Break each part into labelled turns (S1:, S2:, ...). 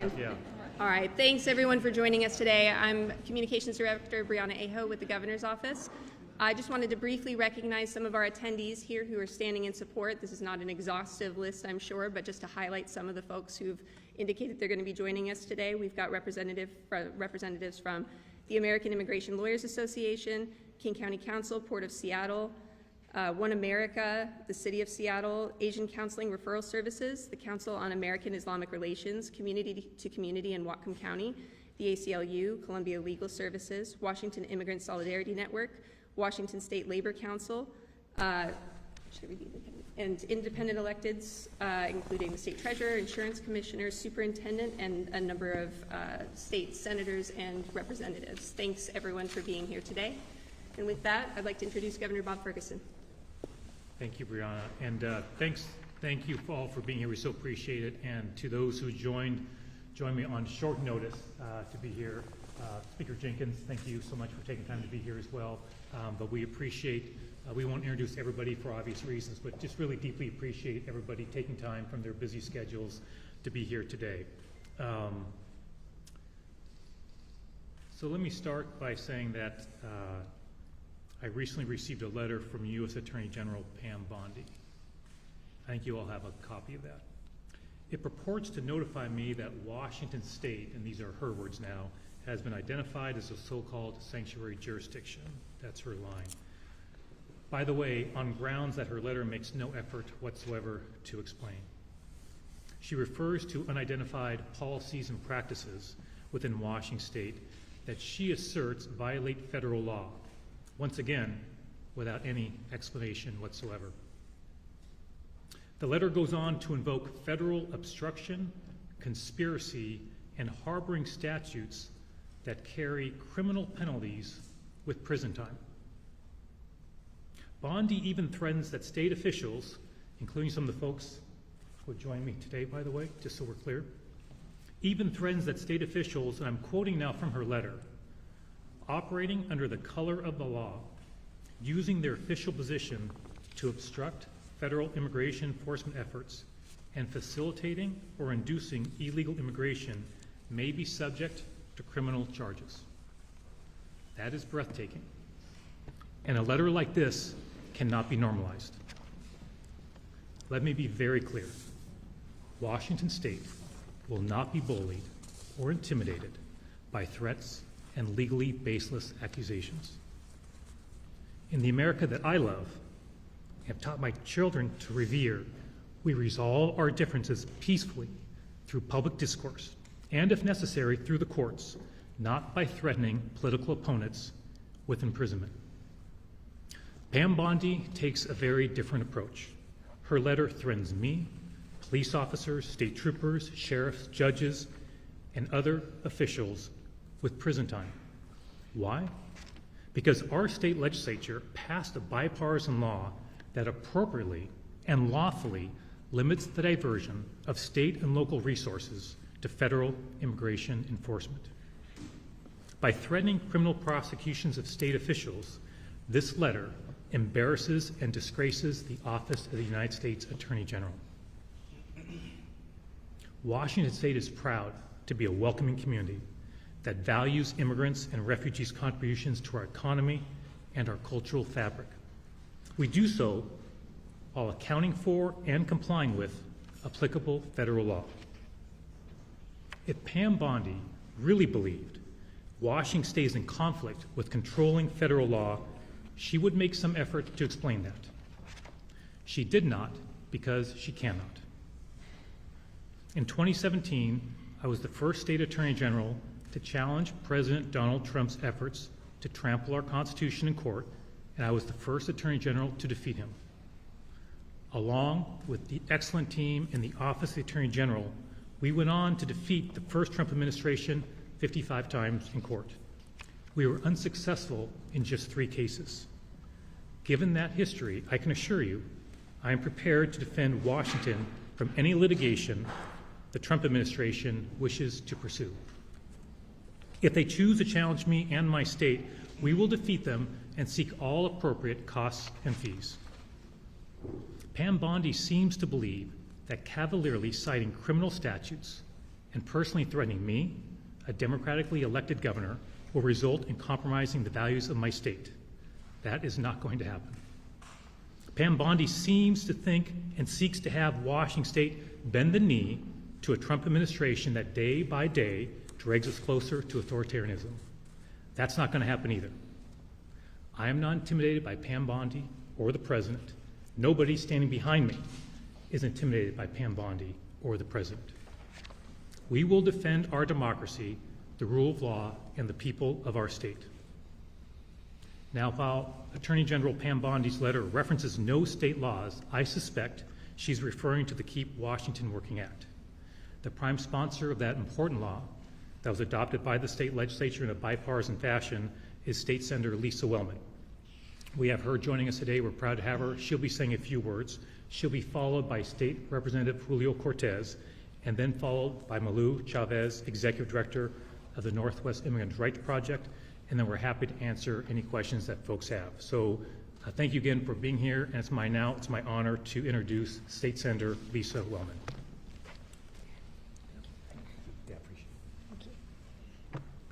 S1: Yeah.
S2: All right, thanks everyone for joining us today. I'm Communications Director Brianna Aho with the Governor's Office. I just wanted to briefly recognize some of our attendees here who are standing in support. This is not an exhaustive list, I'm sure, but just to highlight some of the folks who've indicated they're going to be joining us today. We've got representatives from the American Immigration Lawyers Association, King County Council, Port of Seattle, One America, the City of Seattle, Asian Counseling Referral Services, the Council on American Islamic Relations, Community to Community in Whatcom County, the ACLU, Columbia Legal Services, Washington Immigrant Solidarity Network, Washington State Labor Council, and independent electeds, including the State Treasurer, Insurance Commissioner, Superintendent, and a number of state senators and representatives. Thanks everyone for being here today. And with that, I'd like to introduce Governor Gov Ferguson.
S1: Thank you, Brianna. And thank you all for being here. We so appreciate it. And to those who joined me on short notice to be here, Speaker Jenkins, thank you so much for taking time to be here as well. But we appreciate, we won't introduce everybody for obvious reasons, but just really deeply appreciate everybody taking time from their busy schedules to be here today. So let me start by saying that I recently received a letter from U.S. Attorney General Pam Bondi. I think you all have a copy of that. It purports to notify me that Washington State, and these are her words now, has been identified as a so-called sanctuary jurisdiction. That's her line. By the way, on grounds that her letter makes no effort whatsoever to explain. She refers to unidentified policies and practices within Washington State that she asserts violate federal law, once again, without any explanation whatsoever. The letter goes on to invoke federal obstruction, conspiracy, and harboring statutes that carry criminal penalties with prison time. Bondi even threatens that state officials, including some of the folks who join me today, by the way, just so we're clear, even threatens that state officials, and I'm quoting now from her letter, operating under the color of the law, using their official position to obstruct federal immigration enforcement efforts and facilitating or inducing illegal immigration may be subject to criminal charges. That is breathtaking. And a letter like this cannot be normalized. Let me be very clear. Washington State will not be bullied or intimidated by threats and legally baseless accusations. In the America that I love, I have taught my children to revere, we resolve our differences peacefully through public discourse, and if necessary, through the courts, not by threatening political opponents with imprisonment. Pam Bondi takes a very different approach. Her letter threatens me, police officers, state troopers, sheriffs, judges, and other officials with prison time. Why? Because our state legislature passed a bipartisan law that appropriately and lawfully limits the diversion of state and local resources to federal immigration enforcement. By threatening criminal prosecutions of state officials, this letter embarrasses and disgraces the office of the United States Attorney General. Washington State is proud to be a welcoming community that values immigrants and refugees' contributions to our economy and our cultural fabric. We do so while accounting for and complying with applicable federal law. If Pam Bondi really believed Washington State is in conflict with controlling federal law, she would make some effort to explain that. She did not because she cannot. In 2017, I was the first state attorney general to challenge President Donald Trump's efforts to trample our Constitution in court, and I was the first attorney general to defeat him. Along with the excellent team in the Office of the Attorney General, we went on to defeat the first Trump administration 55 times in court. We were unsuccessful in just 3 cases. Given that history, I can assure you I am prepared to defend Washington from any litigation the Trump administration wishes to pursue. If they choose to challenge me and my state, we will defeat them and seek all appropriate costs and fees. Pam Bondi seems to believe that cavalierly citing criminal statutes and personally threatening me, a democratically elected governor, will result in compromising the values of my state. That is not going to happen. Pam Bondi seems to think and seeks to have Washington State bend the knee to a Trump administration that day by day drags us closer to authoritarianism. That's not going to happen either. I am not intimidated by Pam Bondi or the president. Nobody standing behind me is intimidated by Pam Bondi or the president. We will defend our democracy, the rule of law, and the people of our state. Now, while Attorney General Pam Bondi's letter references no state laws, I suspect she's referring to the Keep Washington Working Act. The prime sponsor of that important law that was adopted by the state legislature in a bipartisan fashion is State Senator Lisa Wellman. We have her joining us today. We're proud to have her. She'll be saying a few words. She'll be followed by State Representative Julio Cortez, and then followed by Malou Chavez, Executive Director of the Northwest Immigrant Rights Project, and then we're happy to answer any questions that folks have. So thank you again for being here, and it's my honor to introduce State Senator Lisa Wellman.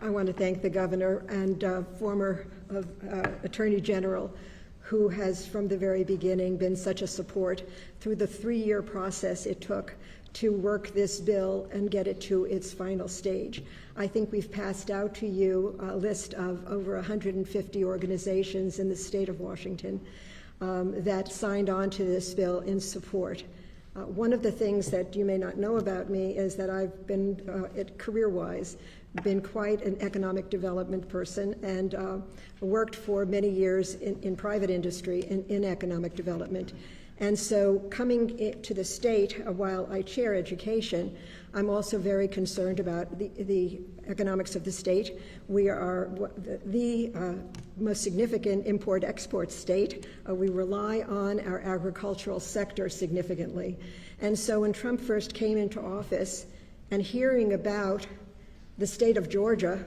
S3: I want to thank the governor and former Attorney General, who has from the very beginning been such a support through the 3-year process it took to work this bill and get it to its final stage. I think we've passed out to you a list of over 150 organizations in the state of Washington that signed on to this bill in support. One of the things that you may not know about me is that I've been, career-wise, been quite an economic development person and worked for many years in private industry in economic development. And so coming to the state, while I chair education, I'm also very concerned about the economics of the state. We are the most significant import-export state. We rely on our agricultural sector significantly. And so when Trump first came into office and hearing about the state of Georgia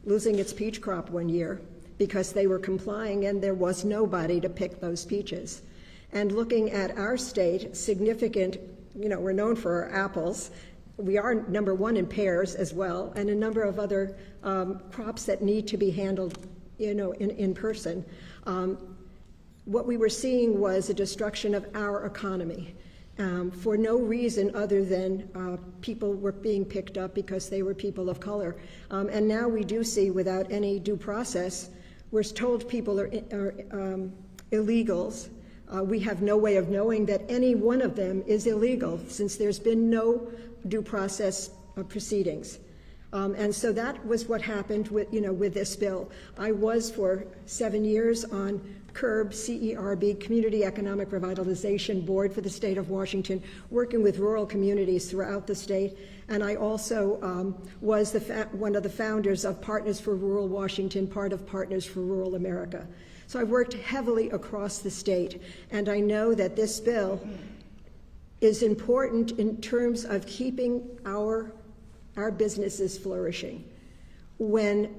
S3: losing its peach crop one year because they were complying and there was nobody to pick those peaches, and looking at our state, significant, we're known for our apples. We are #1 in pears as well, and a number of other crops that need to be handled, in person. What we were seeing was a destruction of our economy for no reason other than people were being picked up because they were people of color. And now we do see, without any due process, we're told people are illegals. We have no way of knowing that any one of them is illegal since there's been no due process proceedings. And so that was what happened with this bill. I was for 7 years on CERB, C-E-R-B, Community Economic Revitalization Board for the state of Washington, working with rural communities throughout the state. And I also was one of the founders of Partners for Rural Washington, part of Partners for Rural America. So I've worked heavily across the state, and I know that this bill is important in terms of keeping our businesses flourishing. When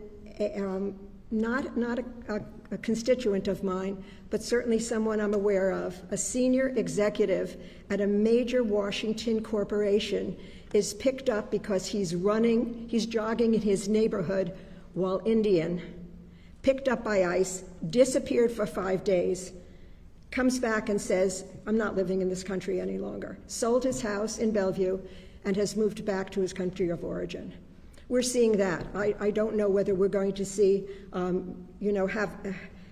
S3: not a constituent of mine, but certainly someone I'm aware of, a senior executive at a major Washington corporation is picked up because he's jogging in his neighborhood while Indian, picked up by ICE, disappeared for 5 days, comes back and says, I'm not living in this country any longer, sold his house in Bellevue, and has moved back to his country of origin. We're seeing that. I don't know whether we're going to see,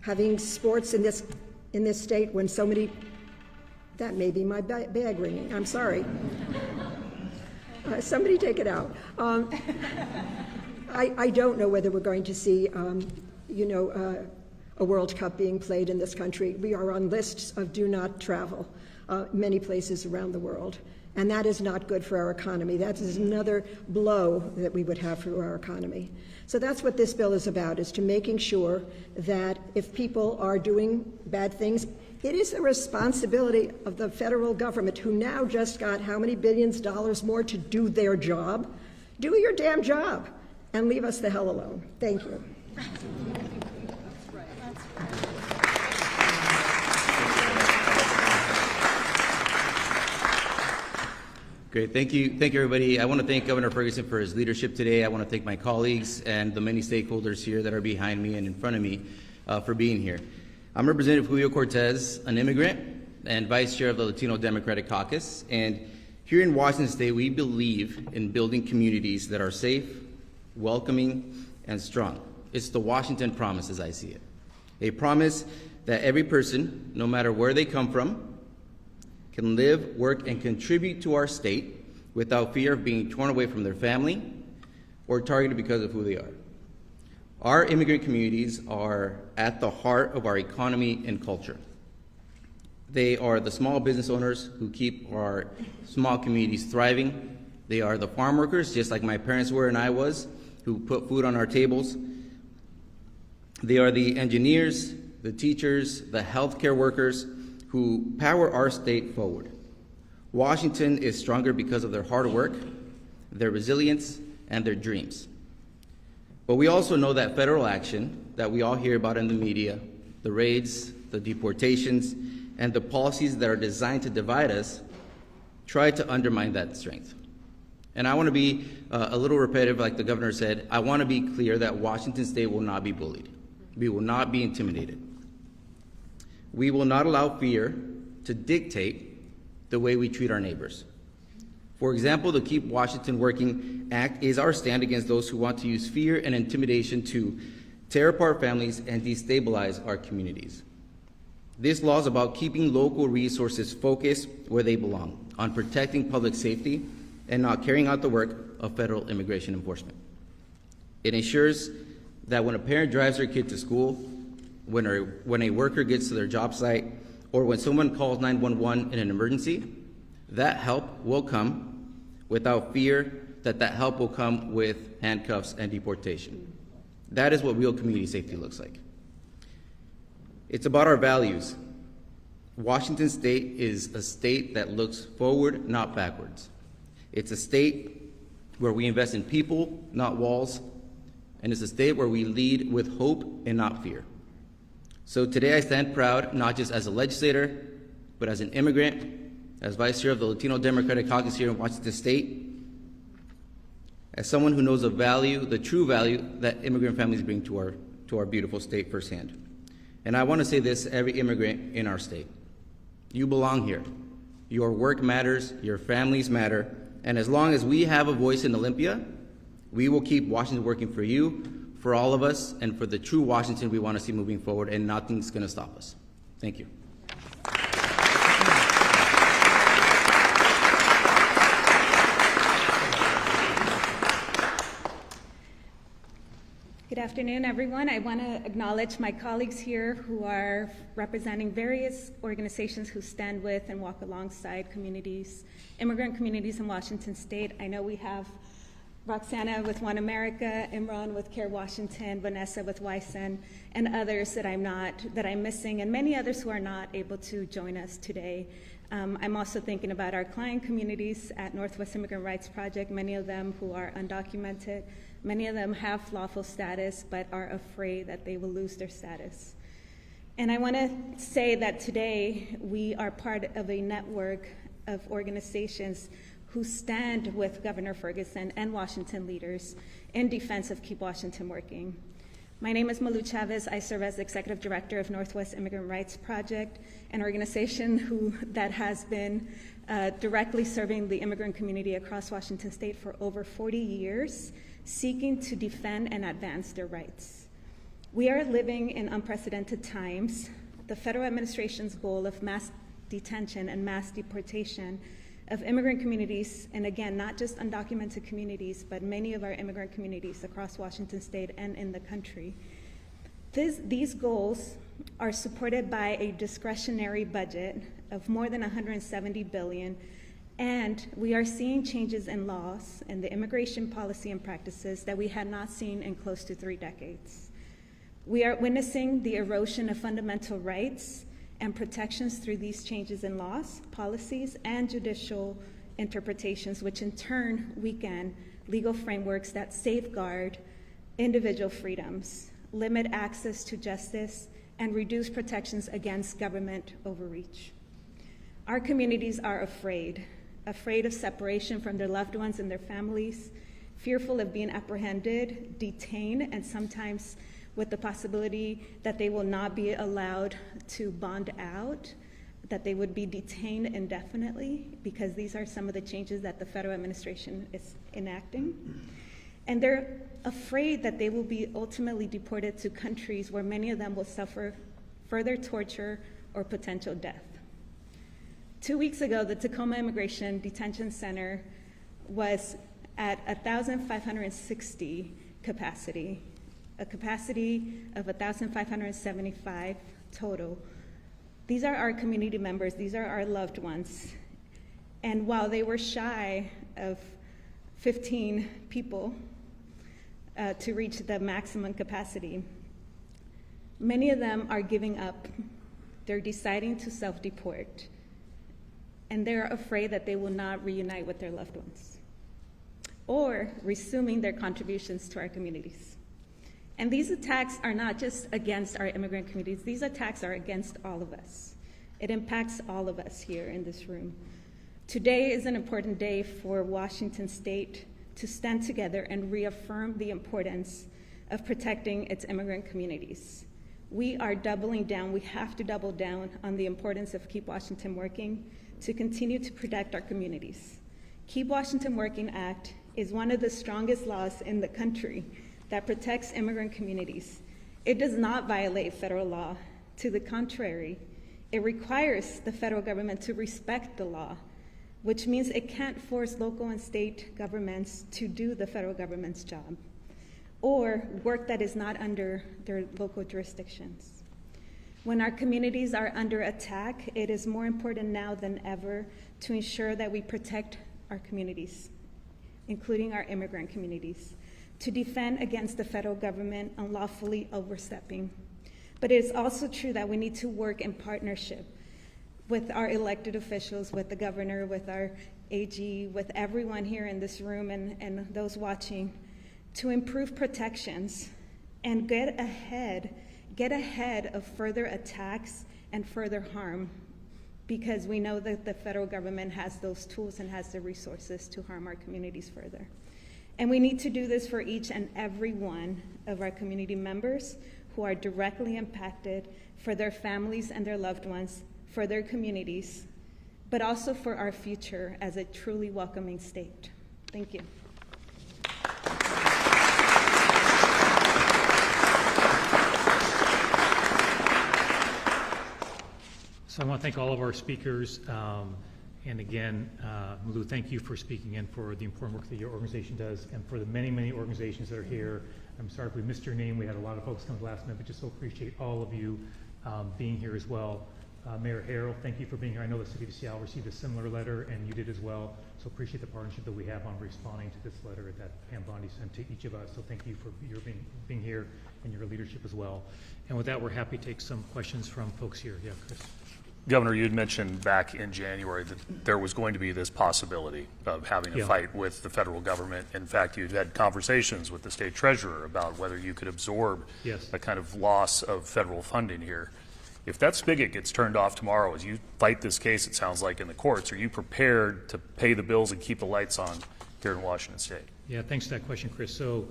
S3: having sports in this state when so many, that may be my bag ringing, I'm sorry. Somebody take it out. I don't know whether we're going to see a World Cup being played in this country. We are on lists of do not travel many places around the world. And that is not good for our economy. That is another blow that we would have for our economy. So that's what this bill is about, is to making sure that if people are doing bad things, it is the responsibility of the federal government, who now just got how many billions of dollars more to do their job. Do your damn job and leave us the hell alone. Thank you.
S4: Great, thank you, everybody. I want to thank Governor Ferguson for his leadership today. I want to thank my colleagues and the many stakeholders here that are behind me and in front of me for being here. I'm Representative Julio Cortez, an immigrant and Vice Chair of the Latino Democratic Caucus. And here in Washington State, we believe in building communities that are safe, welcoming, and strong. It's the Washington promise, as I see it. A promise that every person, no matter where they come from, can live, work, and contribute to our state without fear of being torn away from their family or targeted because of who they are. Our immigrant communities are at the heart of our economy and culture. They are the small business owners who keep our small communities thriving. They are the farm workers, just like my parents were and I was, who put food on our tables. They are the engineers, the teachers, the healthcare workers who power our state forward. Washington is stronger because of their hard work, their resilience, and their dreams. But we also know that federal action that we all hear about in the media, the raids, the deportations, and the policies that are designed to divide us, try to undermine that strength. And I want to be a little repetitive, like the governor said. I want to be clear that Washington State will not be bullied. We will not be intimidated. We will not allow fear to dictate the way we treat our neighbors. For example, the Keep Washington Working Act is our stand against those who want to use fear and intimidation to tear apart families and destabilize our communities. This law is about keeping local resources focused where they belong, on protecting public safety and not carrying out the work of federal immigration enforcement. It ensures that when a parent drives their kid to school, when a worker gets to their job site, or when someone calls 911 in an emergency, that help will come without fear that help will come with handcuffs and deportation. That is what real community safety looks like. It's about our values. Washington State is a state that looks forward, not backwards. It's a state where we invest in people, not walls, and it's a state where we lead with hope and not fear. So today I stand proud, not just as a legislator, but as an immigrant, as Vice Chair of the Latino Democratic Caucus here in Washington State, as someone who knows the value, the true value that immigrant families bring to our beautiful state firsthand. And I want to say this to every immigrant in our state. You belong here. Your work matters, your families matter, and as long as we have a voice in Olympia, we will keep Washington working for you, for all of us, and for the true Washington we want to see moving forward, and nothing's going to stop us. Thank you.
S5: Good afternoon, everyone. I want to acknowledge my colleagues here who are representing various organizations who stand with and walk alongside communities, immigrant communities in Washington State. I know we have Roxana with One America, Imran with Care Washington, Vanessa with YSEN, and others that I'm missing, and many others who are not able to join us today. I'm also thinking about our client communities at Northwest Immigrant Rights Project, many of them who are undocumented. Many of them have lawful status, but are afraid that they will lose their status. And I want to say that today we are part of a network of organizations who stand with Governor Ferguson and Washington leaders in defense of Keep Washington Working. My name is Malu Chavez. I serve as Executive Director of Northwest Immigrant Rights Project, an organization that has been directly serving the immigrant community across Washington State for over 40 years, seeking to defend and advance their rights. We are living in unprecedented times. The federal administration's goal of mass detention and mass deportation of immigrant communities, and again, not just undocumented communities, but many of our immigrant communities across Washington State and in the country. These goals are supported by a discretionary budget of more than $170 billion, and we are seeing changes in laws and the immigration policy and practices that we had not seen in close to 3 decades. We are witnessing the erosion of fundamental rights and protections through these changes in laws, policies, and judicial interpretations, which in turn weaken legal frameworks that safeguard individual freedoms, limit access to justice, and reduce protections against government overreach. Our communities are afraid. afraid of separation from their loved ones and their families, fearful of being apprehended, detained, and sometimes with the possibility that they will not be allowed to bond out, that they would be detained indefinitely, because these are some of the changes that the federal administration is enacting. And they're afraid that they will be ultimately deported to countries where many of them will suffer further torture or potential death. 2 weeks ago, the Tacoma Immigration Detention Center was at 1,560 capacity, a capacity of 1,575 total. These are our community members, these are our loved ones. And while they were shy of 15 people to reach the maximum capacity, many of them are giving up. They're deciding to self-deport, and they're afraid that they will not reunite with their loved ones or resuming their contributions to our communities. And these attacks are not just against our immigrant communities, these attacks are against all of us. It impacts all of us here in this room. Today is an important day for Washington State to stand together and reaffirm the importance of protecting its immigrant communities. We are doubling down, we have to double down on the importance of Keep Washington Working to continue to protect our communities. Keep Washington Working Act is one of the strongest laws in the country that protects immigrant communities. It does not violate federal law. To the contrary, it requires the federal government to respect the law, which means it can't force local and state governments to do the federal government's job or work that is not under their local jurisdictions. When our communities are under attack, it is more important now than ever to ensure that we protect our communities, including our immigrant communities, to defend against the federal government unlawfully overstepping. But it is also true that we need to work in partnership with our elected officials, with the governor, with our AG, with everyone here in this room and those watching, to improve protections and get ahead of further attacks and further harm, because we know that the federal government has those tools and has the resources to harm our communities further. And we need to do this for each and every one of our community members who are directly impacted, for their families and their loved ones, for their communities, but also for our future as a truly welcoming state. Thank you.
S1: So I want to thank all of our speakers. And again, Lou, thank you for speaking in for the important work that your organization does, and for the many, many organizations that are here. I'm sorry if we missed your name. We had a lot of folks come last minute, but just so appreciate all of you being here as well. Mayor Harrell, thank you for being here. I know the city of Seattle received a similar letter, and you did as well. So appreciate the partnership that we have on responding to this letter that Pam Bondi sent to each of us. So thank you for your being here and your leadership as well. And with that, we're happy to take some questions from folks here. Yeah, Chris.
S6: Governor, you had mentioned back in January that there was going to be this possibility of having a fight with the federal government. In fact, you'd had conversations with the state treasurer about whether you could absorb a kind of loss of federal funding here. If that spigot gets turned off tomorrow as you fight this case, it sounds like, in the courts, are you prepared to pay the bills and keep the lights on here in Washington State?
S1: Yeah, thanks for that question, Chris. So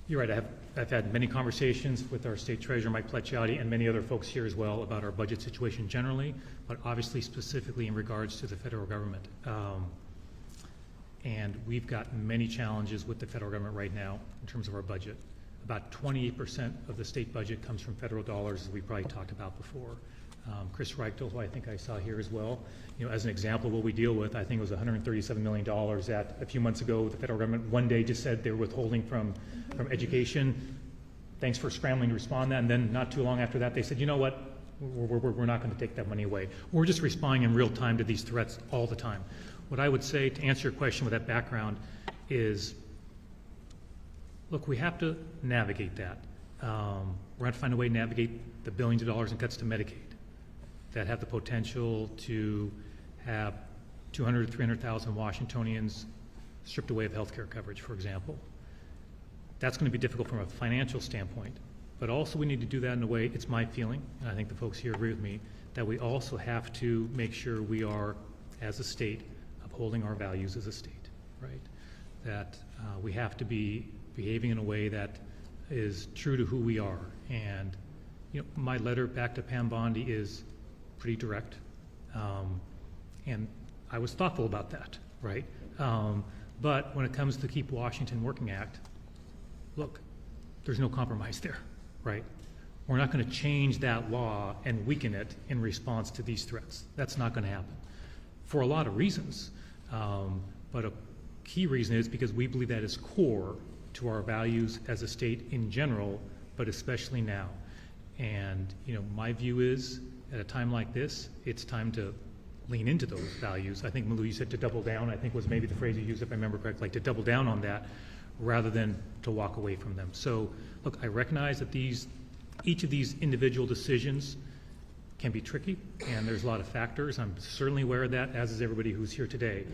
S1: you're right. I've had many conversations with our state treasurer, Mike Pleciotti, and many other folks here as well about our budget situation generally, but obviously specifically in regards to the federal government. And we've got many challenges with the federal government right now in terms of our budget. About 28% of the state budget comes from federal dollars, as we probably talked about before. Chris Reichtel, who I think I saw here as well, as an example of what we deal with, I think it was $137 million that a few months ago the federal government one day just said they were withholding from education. Thanks for scrambling to respond to that. And then not too long after that, they said, you know what, we're not going to take that money away. We're just responding in real time to these threats all the time. What I would say to answer your question with that background is, look, we have to navigate that. We're going to find a way to navigate the billions of dollars in cuts to Medicaid that have the potential to have 200 to 300,000 Washingtonians stripped away of health care coverage, for example. That's going to be difficult from a financial standpoint, but also we need to do that in a way, it's my feeling, and I think the folks here agree with me, that we also have to make sure we are, as a state, upholding our values as a state, right? That we have to be behaving in a way that is true to who we are. And my letter back to Pam Bondi is pretty direct, and I was thoughtful about that, right? But when it comes to the Keep Washington Working Act, look, there's no compromise there, right? We're not going to change that law and weaken it in response to these threats. That's not going to happen for a lot of reasons. But a key reason is because we believe that is core to our values as a state in general, but especially now. And my view is, at a time like this, it's time to lean into those values. I think, Malou, you said to double down, I think was maybe the phrase you used, if I remember correctly, like to double down on that rather than to walk away from them. So, look, I recognize that each of these individual decisions can be tricky, and there's a lot of factors. I'm certainly aware of that, as is everybody who's here today.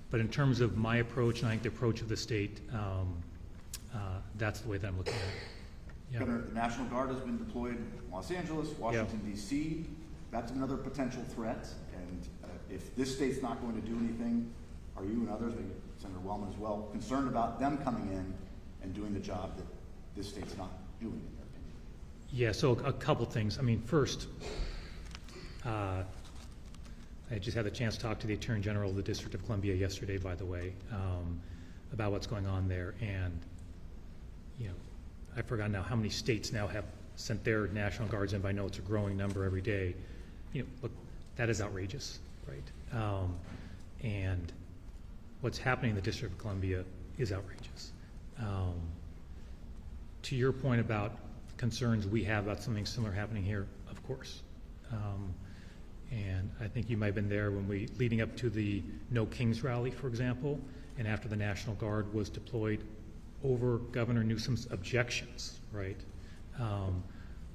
S1: But in terms of my approach, and I think the approach of the state, that's the way that I'm looking at it. Yeah.
S7: Governor, the National Guard has been deployed in Los Angeles, Washington, D.C. That's another potential threat. And if this state's not going to do anything, are you and others, maybe Senator Wellman as well, concerned about them coming in and doing the job that this state's not doing, in their opinion?
S1: Yeah, so a couple things. I mean, first, I just had the chance to talk to the Attorney General of the District of Columbia yesterday, by the way, about what's going on there. And, I forgot now how many states now have sent their National Guards in, but I know it's a growing number every day. Look, that is outrageous, right? And what's happening in the District of Columbia is outrageous. To your point about concerns we have about something similar happening here, of course. And I think you might have been there when leading up to the No Kings rally, for example, and after the National Guard was deployed over Governor Newsom's objections, right?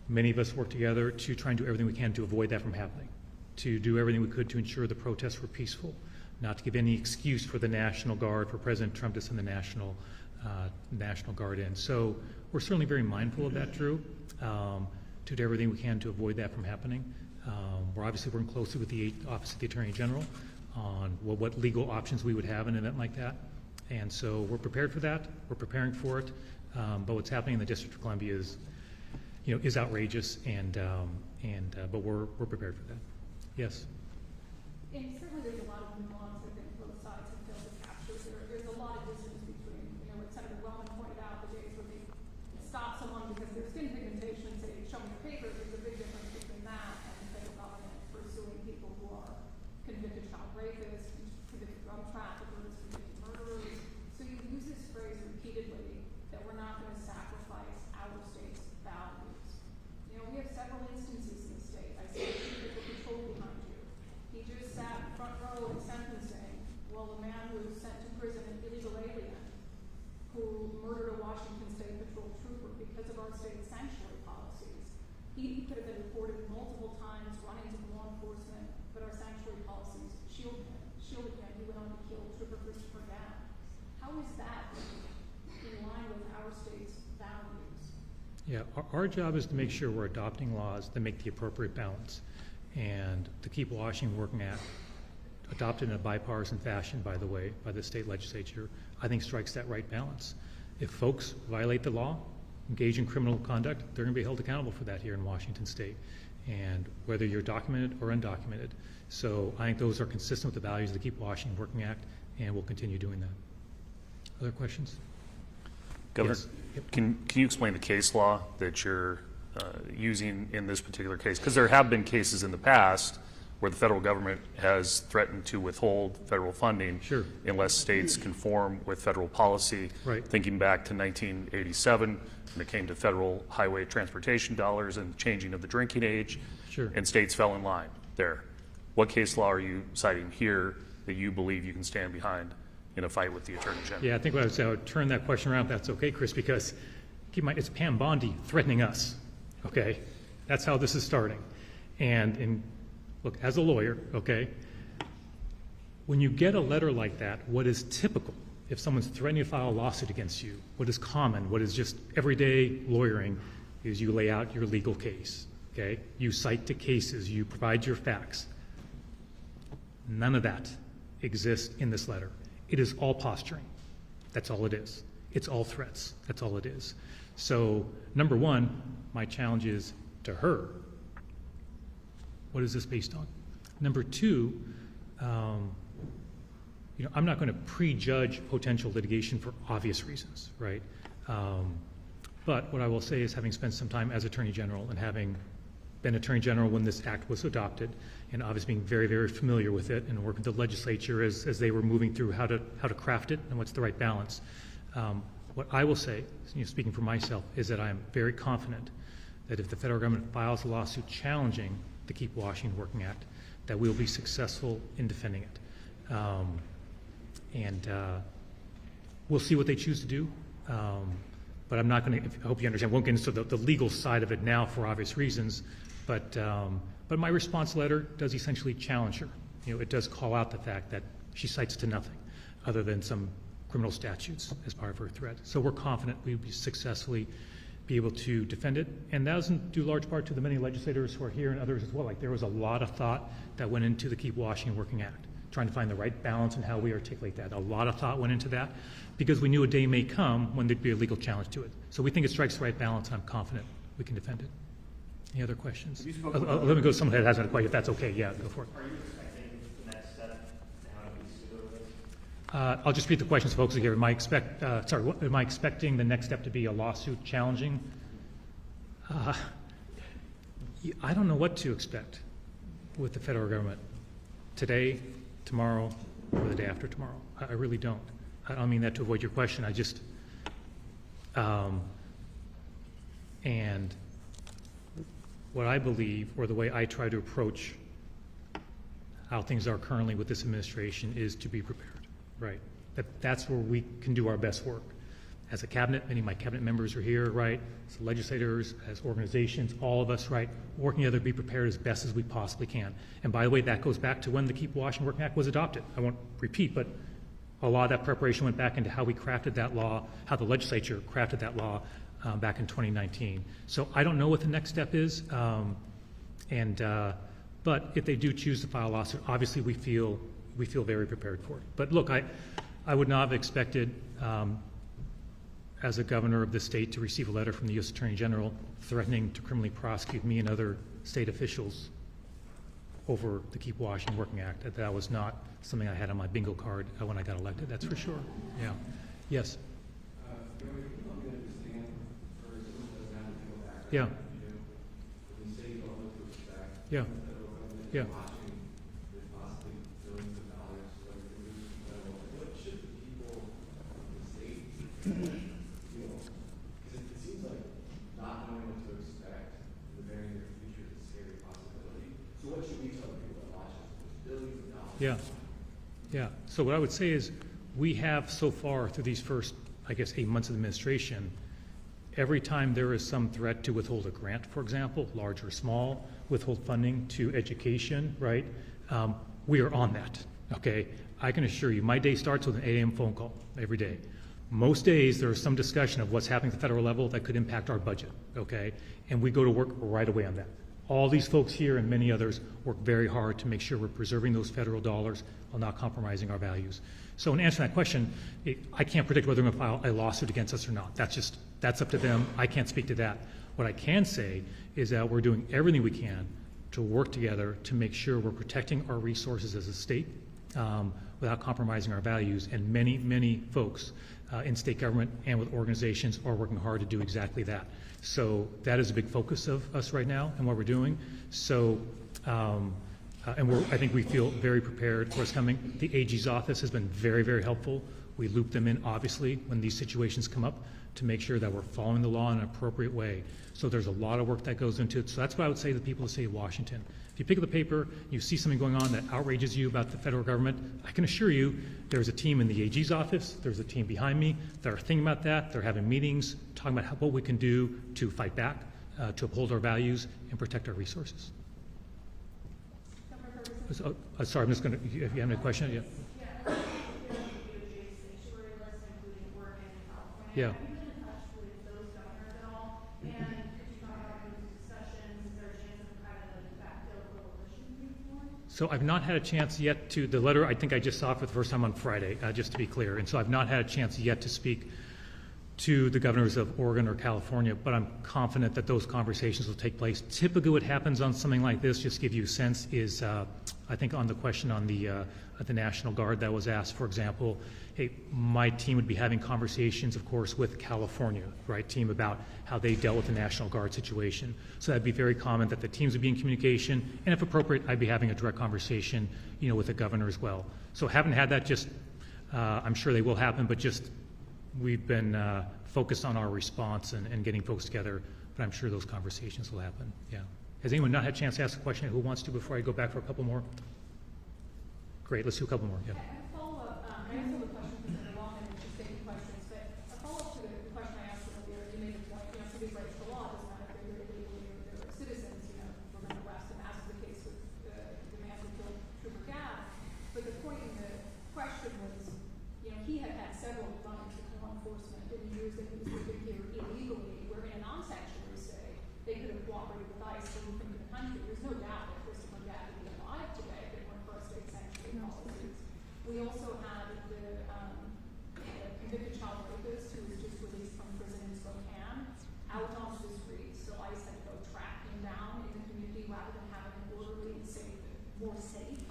S1: Many of us worked together to try and do everything we can to avoid that from happening, to do everything we could to ensure the protests were peaceful, not to give any excuse for the National Guard, for President Trump to send the National Guard in. So we're certainly very mindful of that, Drew, to do everything we can to avoid that from happening. We're obviously working closely with the Office of the Attorney General on what legal options we would have in an event like that. And so we're prepared for that. We're preparing for it. But what's happening in the District of Columbia is outrageous, but we're prepared for that. Yes.
S8: And certainly there's a lot of nuance, I think, both sides have failed to capture. There's a lot of distance between, what Senator Wellman pointed out, the days where they stop someone because their skin pigmentation and say, show me your papers. There's a big difference between that and the federal government pursuing people who are convicted child rapists, convicted drug traffickers, convicted murderers. So you use this phrase repeatedly that we're not going to sacrifice our state's values. We have several instances in the state. I see the patrol behind you. He just sat in front row in sentencing while the man who was sent to prison, an illegal alien, who murdered a Washington State Patrol trooper because of our state's sanctuary policies. He could have been reported multiple times, running to law enforcement, but our sanctuary policies shielded him. He went on to kill Trooper Christopher Down. How is that in line with our state's values?
S1: Yeah, our job is to make sure we're adopting laws that make the appropriate balance. And the Keep Washington Working Act, adopted in a bipartisan fashion, by the way, by the state legislature, I think strikes that right balance. If folks violate the law, engage in criminal conduct, they're going to be held accountable for that here in Washington State, and whether you're documented or undocumented. So I think those are consistent with the values of the Keep Washington Working Act, and we'll continue doing that. Other questions?
S6: Governor,
S1: Yes.
S6: can you explain the case law that you're using in this particular case? Because there have been cases in the past where the federal government has threatened to withhold federal funding
S1: Sure.
S6: unless states conform with federal policy.
S1: Right.
S6: Thinking back to 1987, when it came to federal highway transportation dollars and changing of the drinking age,
S1: Sure.
S6: and states fell in line there. What case law are you citing here that you believe you can stand behind in a fight with the Attorney General?
S1: Yeah, I think what I would say, I would turn that question around if that's okay, Chris, because keep in mind, it's Pam Bondi threatening us, okay? That's how this is starting. And look, as a lawyer, okay, when you get a letter like that, what is typical, if someone's threatening to file a lawsuit against you, what is common, what is just everyday lawyering, is you lay out your legal case, okay? You cite to cases, you provide your facts. None of that exist in this letter. It is all posturing. That's all it is. It's all threats. That's all it is. So, number one, my challenge is to her. What is this based on? Number two, I'm not going to prejudge potential litigation for obvious reasons, right? But what I will say is, having spent some time as Attorney General and having been Attorney General when this act was adopted, and obviously being very, very familiar with it and working with the legislature as they were moving through how to craft it and what's the right balance. What I will say, speaking for myself, is that I am very confident that if the federal government files a lawsuit challenging the Keep Washington Working Act, that we will be successful in defending it. We'll see what they choose to do. But I'm not going to, I hope you understand, won't get into the legal side of it now for obvious reasons, but my response letter does essentially challenge her. It does call out the fact that she cites to nothing other than some criminal statutes as part of her threat. So we're confident we will successfully be able to defend it. And that doesn't due large part to the many legislators who are here and others as well. Like, there was a lot of thought that went into the Keep Washington Working Act, trying to find the right balance and how we articulate that. A lot of thought went into that because we knew a day may come when there'd be a legal challenge to it. So we think it strikes the right balance, and I'm confident we can defend it. Any other questions? Let me go to someone that hasn't a question, if that's okay. Yeah, go for it.
S9: Are you expecting the next step now to be sued over this?
S1: I'll just repeat the questions, folks, here. Am I expecting the next step to be a lawsuit challenging? I don't know what to expect with the federal government today, tomorrow, or the day after tomorrow. I really don't. I don't mean that to avoid your question. I just, and what I believe, or the way I try to approach how things are currently with this administration, is to be prepared, right? That's where we can do our best work. As a cabinet, many of my cabinet members are here, right? As legislators, as organizations, all of us, right? Working together to be prepared as best as we possibly can. And by the way, that goes back to when the Keep Washington Working Act was adopted. I won't repeat, but a lot of that preparation went back into how we crafted that law, how the legislature crafted that law back in 2019. So I don't know what the next step is, but if they do choose to file a lawsuit, obviously we feel very prepared for it. But look, I would not have expected, as a governor of the state, to receive a letter from the U.S. Attorney General threatening to criminally prosecute me and other state officials over the Keep Washington Working Act. That was not something I had on my bingo card when I got elected, that's for sure. Yeah. Yes? Yeah. Yeah. Yeah. Yeah, yeah. So what I would say is, we have so far through these first, 8 months of administration, every time there is some threat to withhold a grant, for example, large or small, withhold funding to education, right? We are on that, okay? I can assure you, my day starts with an 8 a.m. phone call every day. Most days there is some discussion of what's happening at the federal level that could impact our budget, okay? And we go to work right away on that. All these folks here and many others work very hard to make sure we're preserving those federal dollars while not compromising our values. So in answering that question, I can't predict whether they're going to file a lawsuit against us or not. That's up to them. I can't speak to that. What I can say is that we're doing everything we can to work together to make sure we're protecting our resources as a state without compromising our values. And many, many folks in state government and with organizations are working hard to do exactly that. So that is a big focus of us right now and what we're doing. So, I think we feel very prepared for what's coming. The AG's office has been very, very helpful. We loop them in, obviously, when these situations come up to make sure that we're following the law in an appropriate way. So there's a lot of work that goes into it. So that's what I would say to the people of the state of Washington. If you pick up the paper, you see something going on that outrages you about the federal government, I can assure you there's a team in the AG's office, there's a team behind me that are thinking about that, they're having meetings, talking about what we can do to fight back, to uphold our values and protect our resources. Sorry, I'm just going to, if you have any question, yeah. Yeah.
S8: Have you been in touch with those governors at all? And could you talk about those discussions? Is there a chance of kind of a de facto coalition moving forward?
S1: So I've not had a chance yet to, the letter I think I just saw for the first time on Friday, just to be clear. And so I've not had a chance yet to speak to the governors of Oregon or California, but I'm confident that those conversations will take place. Typically what happens on something like this, just to give you a sense, is I think on the question on the National Guard that was asked, for example, hey, my team would be having conversations, of course, with California, right, team about how they dealt with the National Guard situation. So that'd be very common that the teams would be in communication, and if appropriate, I'd be having a direct conversation, with the governor as well. So haven't had that, just, I'm sure they will happen, but just we've been focused on our response and getting folks together, but I'm sure those conversations will happen, yeah. Has anyone not had a chance to ask a question? Who wants to before I go back for a couple more? Great, let's do a couple more, yeah.
S8: A follow-up, I also have a question for Senator Wellman, and she's taking questions, but a follow-up to the question I asked earlier, you made the point, somebody breaks the law, doesn't matter if they're here illegally or they're citizens, we're going to arrest them, as is the case with the man who killed Trooper Gadd. But the point in the question was, he had had several run-ins with law enforcement in the years that he was living here illegally, where in a non-sanctuary stay, they could have cooperated with ICE to move him to the country. There's no doubt that Christopher Gadd would be alive today if it weren't for our state sanctuary policies. We also had the convicted child rapist who was just released from prison in Spokane out on the streets, so ICE had to go track him down in the community rather than having an orderly and more safe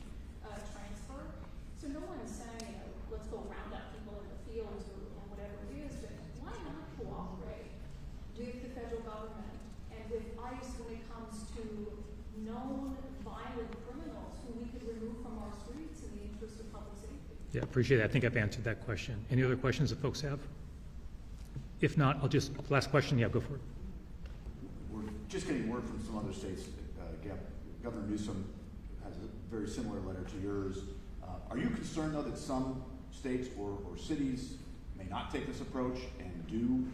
S8: transfer. So no one's saying, let's go round up people in the fields or whatever it is, but why not cooperate with the federal government and with ICE when it comes to known violent criminals who we could remove from our streets in the interest of public safety?
S1: Yeah, appreciate that. I think I've answered that question. Any other questions that folks have? If not, I'll just, last question, yeah, go for it.
S7: We're just getting word from some other states. Governor Newsom has a very similar letter to yours. Are you concerned, though, that some states or cities may not take this approach and do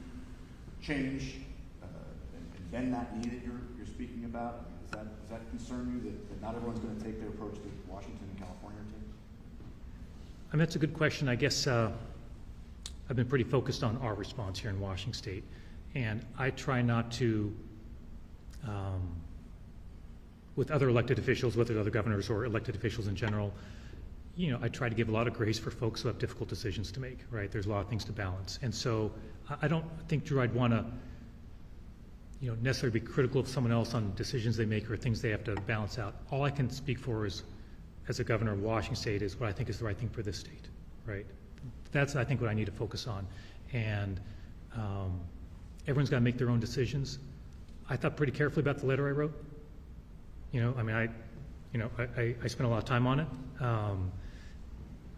S7: change and bend that knee that you're speaking about? Does that concern you, that not everyone's going to take the approach that Washington and California are taking?
S1: I mean, that's a good question. I guess I've been pretty focused on our response here in Washington State, and I try not to, with other elected officials, whether other governors or elected officials in general, I try to give a lot of grace for folks who have difficult decisions to make, right? There's a lot of things to balance. And so I don't think, Drew, I'd want to, necessarily be critical of someone else on decisions they make or things they have to balance out. All I can speak for is, as a governor of Washington State, is what I think is the right thing for this state, right? That's, I think, what I need to focus on. And everyone's got to make their own decisions. I thought pretty carefully about the letter I wrote. I spent a lot of time on it.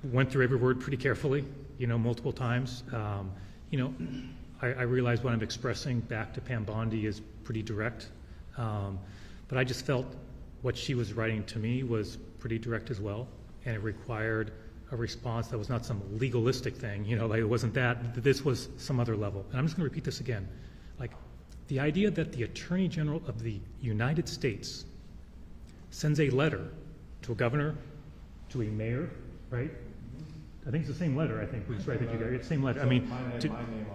S1: Went through every word pretty carefully, multiple times. I realize what I'm expressing back to Pam Bondi is pretty direct. But I just felt what she was writing to me was pretty direct as well, and it required a response that was not some legalistic thing, like it wasn't that, this was some other level. And I'm just going to repeat this again. Like, the idea that the Attorney General of the United States sends a letter to a governor, to a mayor, right? I think it's the same letter, I think, we just write that you got. It's the same letter. I mean,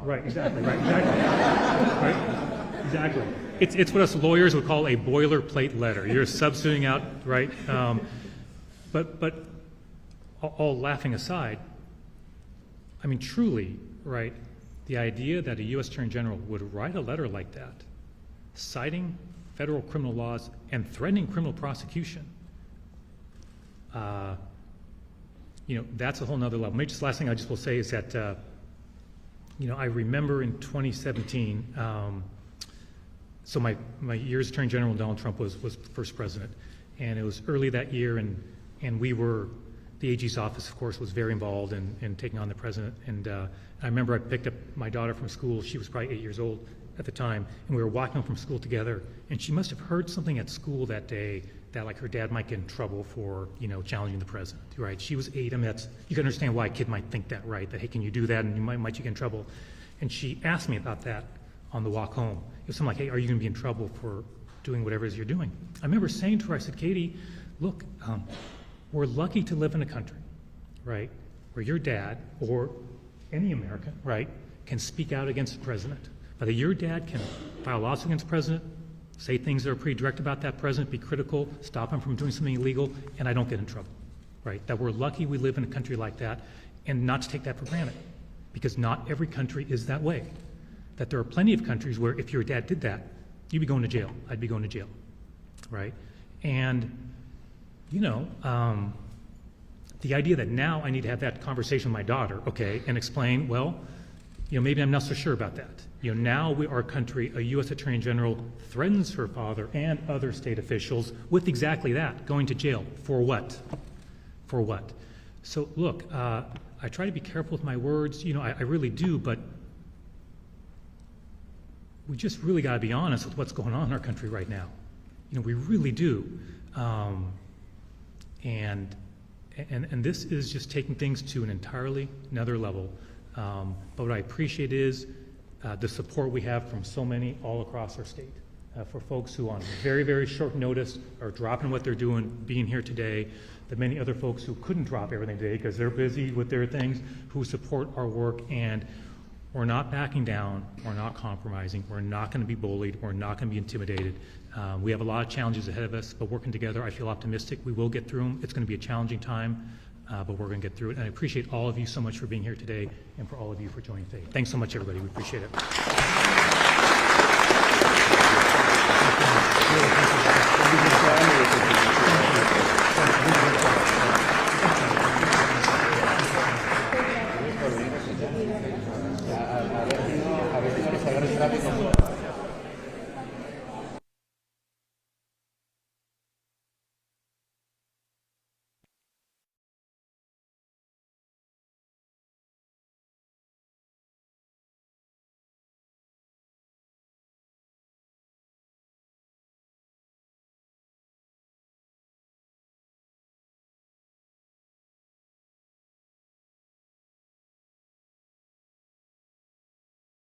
S1: right, exactly. Right, exactly. It's what us lawyers would call a boilerplate letter. You're substituting out, right? But all laughing aside, I mean, truly, right, the idea that a U.S. Attorney General would write a letter like that, citing federal criminal laws and threatening criminal prosecution, that's a whole nother level. Maybe just last thing I just will say is that, I remember in 2017, so my year as Attorney General, Donald Trump was first president, and it was early that year, and we were, the AG's office, of course, was very involved in taking on the president, and I remember I picked up my daughter from school. She was probably 8 years old at the time, and we were walking home from school together, and she must have heard something at school that day that, like, her dad might get in trouble for, challenging the president, right? She was 8. I mean, you can understand why a kid might think that, right? That, hey, can you do that, and might you get in trouble? And she asked me about that on the walk home. It was something like, hey, are you going to be in trouble for doing whatever it is you're doing? I remember saying to her, I said, Katie, look, we're lucky to live in a country, right, where your dad or any American, right, can speak out against the president. Whether your dad can file lawsuits against the president say things that are pretty direct about that president, be critical, stop him from doing something illegal, and I don't get in trouble, right? That we're lucky we live in a country like that, and not to take that for granted, because not every country is that way. That there are plenty of countries where if your dad did that, you'd be going to jail, I'd be going to jail, right? And, you know, the idea that now I need to have that conversation with my daughter, okay, and explain, well, you know, maybe I'm not so sure about that. You know, now our country, a U.S. Attorney General threatens her father and other state officials with exactly that, going to jail. For what? For what? So look, I try to be careful with my words, you know, I really do, but we just really got to be honest with what's going on in our country right now. You know, we really do. And this is just taking things to an entirely another level. But what I appreciate is the support we have from so many all across our state. For folks who on very, very short notice are dropping what they're doing, being here today, the many other folks who couldn't drop everything today because they're busy with their things, who support our work, and we're not backing down, we're not compromising, we're not going to be bullied, we're not going to be intimidated. We have a lot of challenges ahead of us, but working together, I feel optimistic we will get through them. It's going to be a challenging time, but we're going to get through it. And I appreciate all of you so much for being here today and for all of you for joining today. Thanks so much, everybody. We appreciate it.